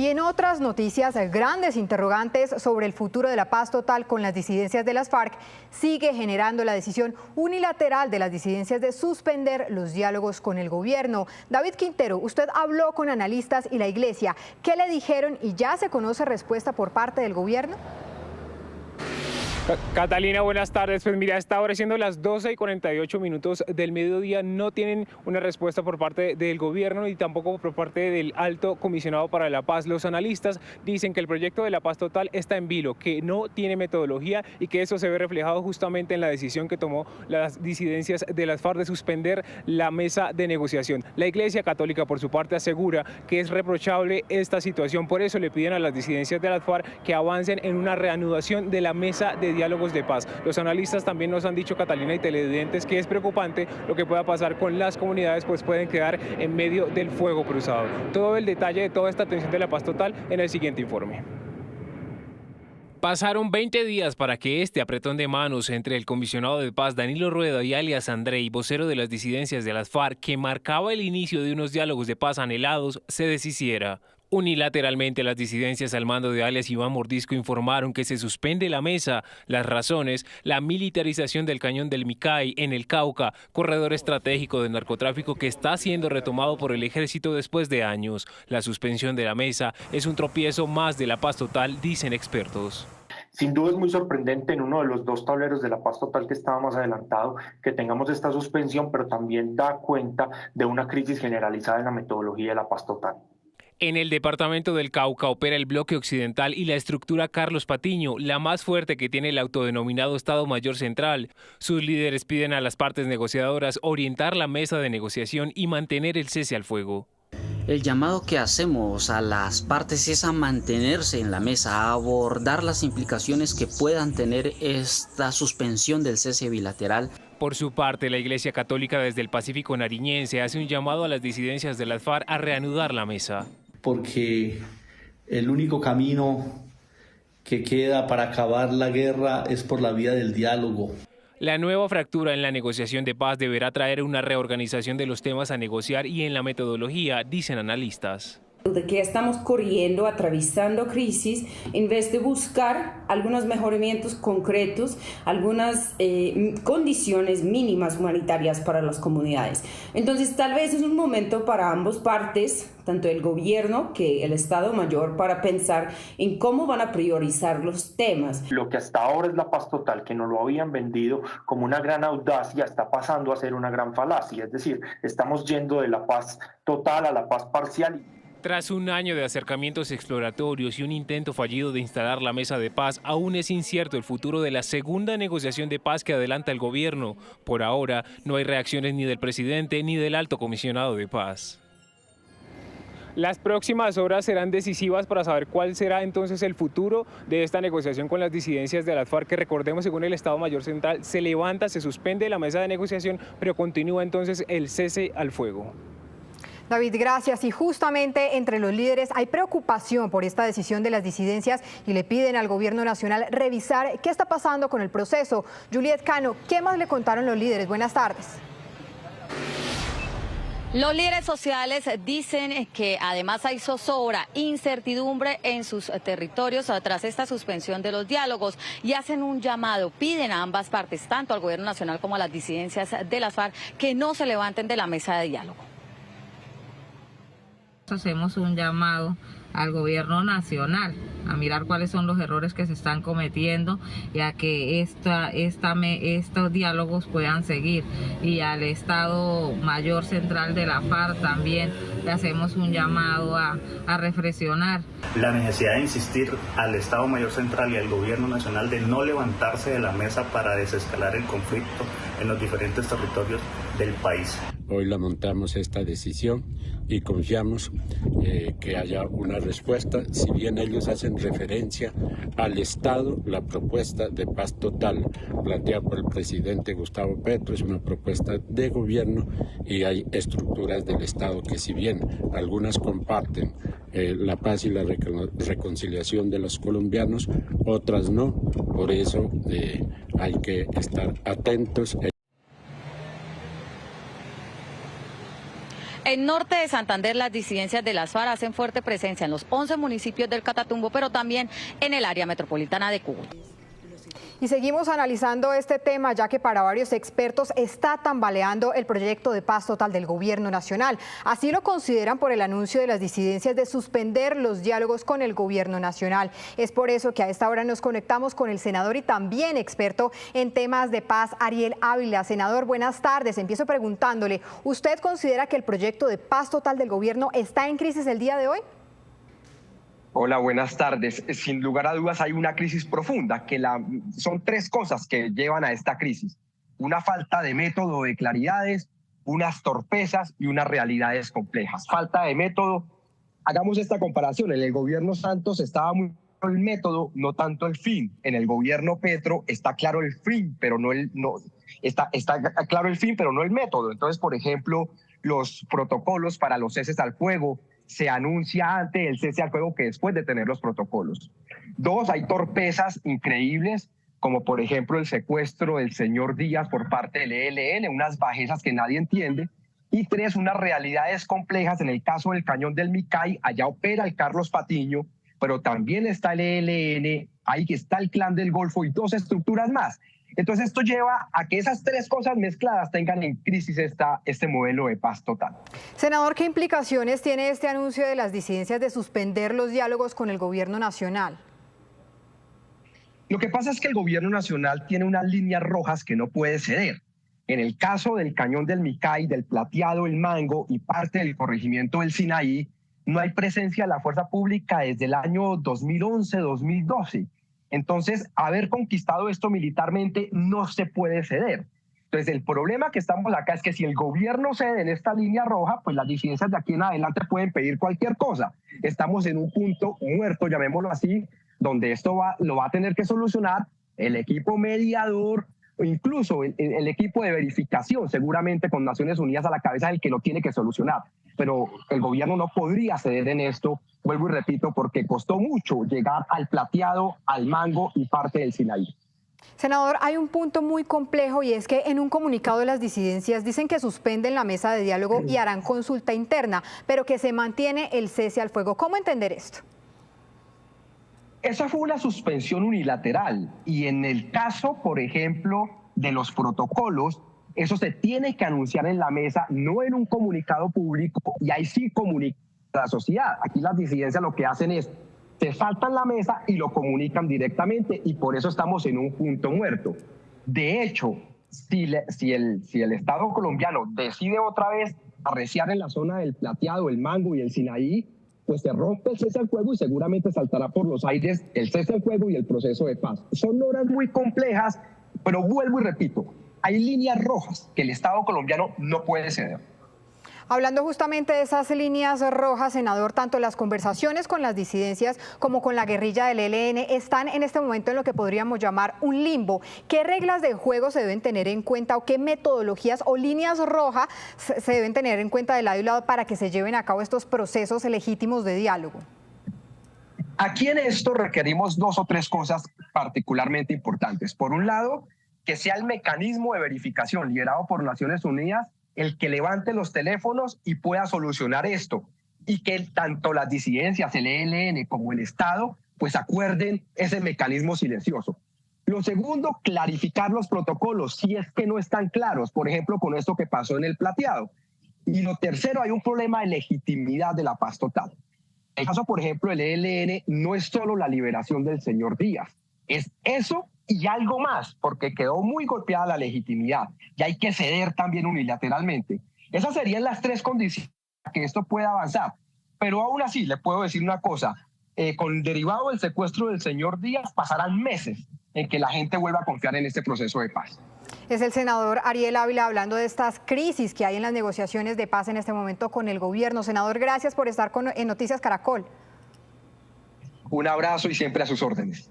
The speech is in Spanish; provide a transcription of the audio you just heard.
Y en otras noticias, grandes interrogantes sobre el futuro de la paz total con las disidencias de las FARC sigue generando la decisión unilateral de las disidencias de suspender los diálogos con el gobierno. David Quintero, usted habló con analistas y la Iglesia. ¿Qué le dijeron y ya se conoce respuesta por parte del gobierno? Catalina, buenas tardes. Pues mira, a esta hora, siendo las 12:48 del mediodía, no tienen una respuesta por parte del gobierno y tampoco por parte del Alto Comisionado para la Paz. Los analistas dicen que el proyecto de la paz total está en vilo, que no tiene metodología y que eso se ve reflejado justamente en la decisión que tomó las disidencias de las FARC de suspender la mesa de negociación. La Iglesia Católica, por su parte, asegura que es reprochable esta situación. Por eso le piden a las disidencias de las FARC que avancen en una reanudación de la mesa de diálogos de paz. Los analistas también nos han dicho, Catalina y televidentes, que es preocupante lo que pueda pasar con las comunidades, pues pueden quedar en medio del fuego cruzado. Todo el detalle de toda esta tensión de la paz total en el siguiente informe. Pasaron 20 días para que este apretón de manos entre el comisionado de paz Danilo Rueda y alias Andrei, vocero de las disidencias de las FARC, que marcaba el inicio de unos diálogos de paz anhelados, se deshiciera. Unilateralmente, las disidencias al mando de alias Iván Mordisco informaron que se suspende la mesa. Las razones: la militarización del cañón del Micay en el Cauca, corredor estratégico de narcotráfico que está siendo retomado por el ejército después de años. La suspensión de la mesa es un tropiezo más de la paz total, dicen expertos. Sin duda es muy sorprendente en uno de los dos tableros de la paz total que estaba más adelantado que tengamos esta suspensión, pero también da cuenta de una crisis generalizada en la metodología de la paz total. En el departamento del Cauca opera el Bloque Occidental y la estructura Carlos Patiño, la más fuerte que tiene el autodenominado Estado Mayor Central. Sus líderes piden a las partes negociadoras orientar la mesa de negociación y mantener el cese al fuego. El llamado que hacemos a las partes es a mantenerse en la mesa, a abordar las implicaciones que puedan tener esta suspensión del cese bilateral. Por su parte, la Iglesia Católica desde el Pacífico Nariñense hace un llamado a las disidencias de las FARC a reanudar la mesa. Porque el único camino que queda para acabar la guerra es por la vía del diálogo. La nueva fractura en la negociación de paz deberá traer una reorganización de los temas a negociar y en la metodología, dicen analistas. De que estamos corriendo, atravesando crisis, en vez de buscar algunos mejoramientos concretos, algunas condiciones mínimas humanitarias para las comunidades. Entonces, tal vez es un momento para ambas partes, tanto el gobierno que el Estado Mayor, para pensar en cómo van a priorizar los temas. Lo que hasta ahora es la paz total, que nos lo habían vendido como una gran audacia, está pasando a ser una gran falacia. Es decir, estamos yendo de la paz total a la paz parcial. Tras un año de acercamientos exploratorios y un intento fallido de instalar la mesa de paz, aún es incierto el futuro de la segunda negociación de paz que adelanta el gobierno. Por ahora, no hay reacciones ni del presidente ni del alto comisionado de paz. Las próximas horas serán decisivas para saber cuál será entonces el futuro de esta negociación con las disidencias de las FARC, que recordemos, según el Estado Mayor Central, se levanta, se suspende la mesa de negociación, pero continúa entonces el cese al fuego. David, gracias. Y justamente entre los líderes hay preocupación por esta decisión de las disidencias y le piden al gobierno nacional revisar qué está pasando con el proceso. Juliet Cano, ¿qué más le contaron los líderes? Buenas tardes. Los líderes sociales dicen que además hay zozobra, incertidumbre en sus territorios tras esta suspensión de los diálogos y hacen un llamado, piden a ambas partes, tanto al gobierno nacional como a las disidencias de las FARC, que no se levanten de la mesa de diálogo. Hacemos un llamado al gobierno nacional a mirar cuáles son los errores que se están cometiendo y a que estos diálogos puedan seguir, y al Estado Mayor Central de la FARC también le hacemos un llamado a reflexionar. La necesidad de insistir al Estado Mayor Central y al gobierno nacional de no levantarse de la mesa para desescalar el conflicto en los diferentes territorios del país. Hoy lamentamos esta decisión y confiamos que haya una respuesta. Si bien ellos hacen referencia al Estado, la propuesta de paz total planteada por el presidente Gustavo Petro es una propuesta de gobierno, y hay estructuras del Estado que, si bien algunas comparten la paz y la reconciliación de los colombianos, otras no. Por eso hay que estar atentos. En norte de Santander, las disidencias de las FARC hacen fuerte presencia en los 11 municipios del Catatumbo, pero también en el área metropolitana de Cúcuta. Y seguimos analizando este tema, ya que para varios expertos está tambaleando el proyecto de paz total del gobierno nacional. Así lo consideran por el anuncio de las disidencias de suspender los diálogos con el gobierno nacional. Es por eso que a esta hora nos conectamos con el senador y también experto en temas de paz, Ariel Ávila. Senador, buenas tardes. Empiezo preguntándole, ¿usted considera que el proyecto de paz total del gobierno está en crisis el día de hoy? Hola, buenas tardes. Sin lugar a dudas hay una crisis profunda, son tres cosas que llevan a esta crisis. Una falta de método, de claridades, unas torpezas y unas realidades complejas. Falta de método, hagamos esta comparación. En el gobierno Santos estaba muy claro el método, no tanto el fin. En el gobierno Petro está claro el fin, pero está claro el fin, pero no el método. Entonces, por ejemplo, los protocolos para los ceses al fuego, se anuncia antes el cese al fuego que después de tener los protocolos. Dos, hay torpezas increíbles, como por ejemplo el secuestro del señor Díaz por parte del ELN, unas bajezas que nadie entiende. Y tres, unas realidades complejas. En el caso del Cañón del Micay, allá opera el Carlos Patiño, pero también está el ELN, ahí está el Clan del Golfo y dos estructuras más. Entonces esto lleva a que esas tres cosas mezcladas tengan en crisis este modelo de paz total. Senador, ¿qué implicaciones tiene este anuncio de las disidencias de suspender los diálogos con el gobierno nacional? Lo que pasa es que el gobierno nacional tiene unas líneas rojas que no puede ceder. En el caso del Cañón del Micay, del Plateado, el Mango y parte del corregimiento del Sinaí, no hay presencia de la fuerza pública desde el año 2011-2012. Entonces, haber conquistado esto militarmente no se puede ceder. Entonces, el problema que estamos acá es que si el gobierno cede en esta línea roja, pues las disidencias de aquí en adelante pueden pedir cualquier cosa. Estamos en un punto muerto, llamémoslo así, donde esto lo va a tener que solucionar el equipo mediador, o incluso el equipo de verificación, seguramente con Naciones Unidas a la cabeza, el que lo tiene que solucionar. Pero el gobierno no podría ceder en esto, vuelvo y repito, porque costó mucho llegar al Plateado, al Mango y parte del Sinaí. Senador, hay un punto muy complejo y es que en un comunicado de las disidencias dicen que suspenden la mesa de diálogo y harán consulta interna, pero que se mantiene el cese al fuego. ¿Cómo entender esto? Esa fue una suspensión unilateral y en el caso, por ejemplo, de los protocolos, eso se tiene que anunciar en la mesa, no en un comunicado público, y ahí sí comunica a la sociedad. Aquí las disidencias lo que hacen es, se saltan la mesa y lo comunican directamente, y por eso estamos en un punto muerto. De hecho, si el Estado colombiano decide otra vez arreciar en la zona del Plateado, el Mango y el Sinaí, pues se rompe el cese al fuego y seguramente saltará por los aires el cese al fuego y el proceso de paz. Son horas muy complejas, pero vuelvo y repito, hay líneas rojas que el Estado colombiano no puede ceder. Hablando justamente de esas líneas rojas, senador, tanto las conversaciones con las disidencias como con la guerrilla del ELN están en este momento en lo que podríamos llamar un limbo. ¿Qué reglas de juego se deben tener en cuenta o qué metodologías o líneas rojas se deben tener en cuenta de lado y lado para que se lleven a cabo estos procesos legítimos de diálogo? Aquí en esto requerimos dos o tres cosas particularmente importantes. Por un lado, que sea el mecanismo de verificación liderado por Naciones Unidas el que levante los teléfonos y pueda solucionar esto, y que tanto las disidencias, el ELN como el Estado, pues acuerden ese mecanismo silencioso. Lo segundo, clarificar los protocolos, si es que no están claros, por ejemplo, con esto que pasó en el Plateado. Y lo tercero, hay un problema de legitimidad de la paz total. En el caso, por ejemplo, del ELN, no es solo la liberación del señor Díaz, es eso y algo más, porque quedó muy golpeada la legitimidad y hay que ceder también unilateralmente. Esas serían las tres condiciones para que esto pueda avanzar. Pero aún así, le puedo decir una cosa, con el derivado del secuestro del señor Díaz pasarán meses en que la gente vuelva a confiar en este proceso de paz. Es el senador Ariel Ávila hablando de estas crisis que hay en las negociaciones de paz en este momento con el gobierno. Senador, gracias por estar en Noticias Caracol. Un abrazo y siempre a sus órdenes.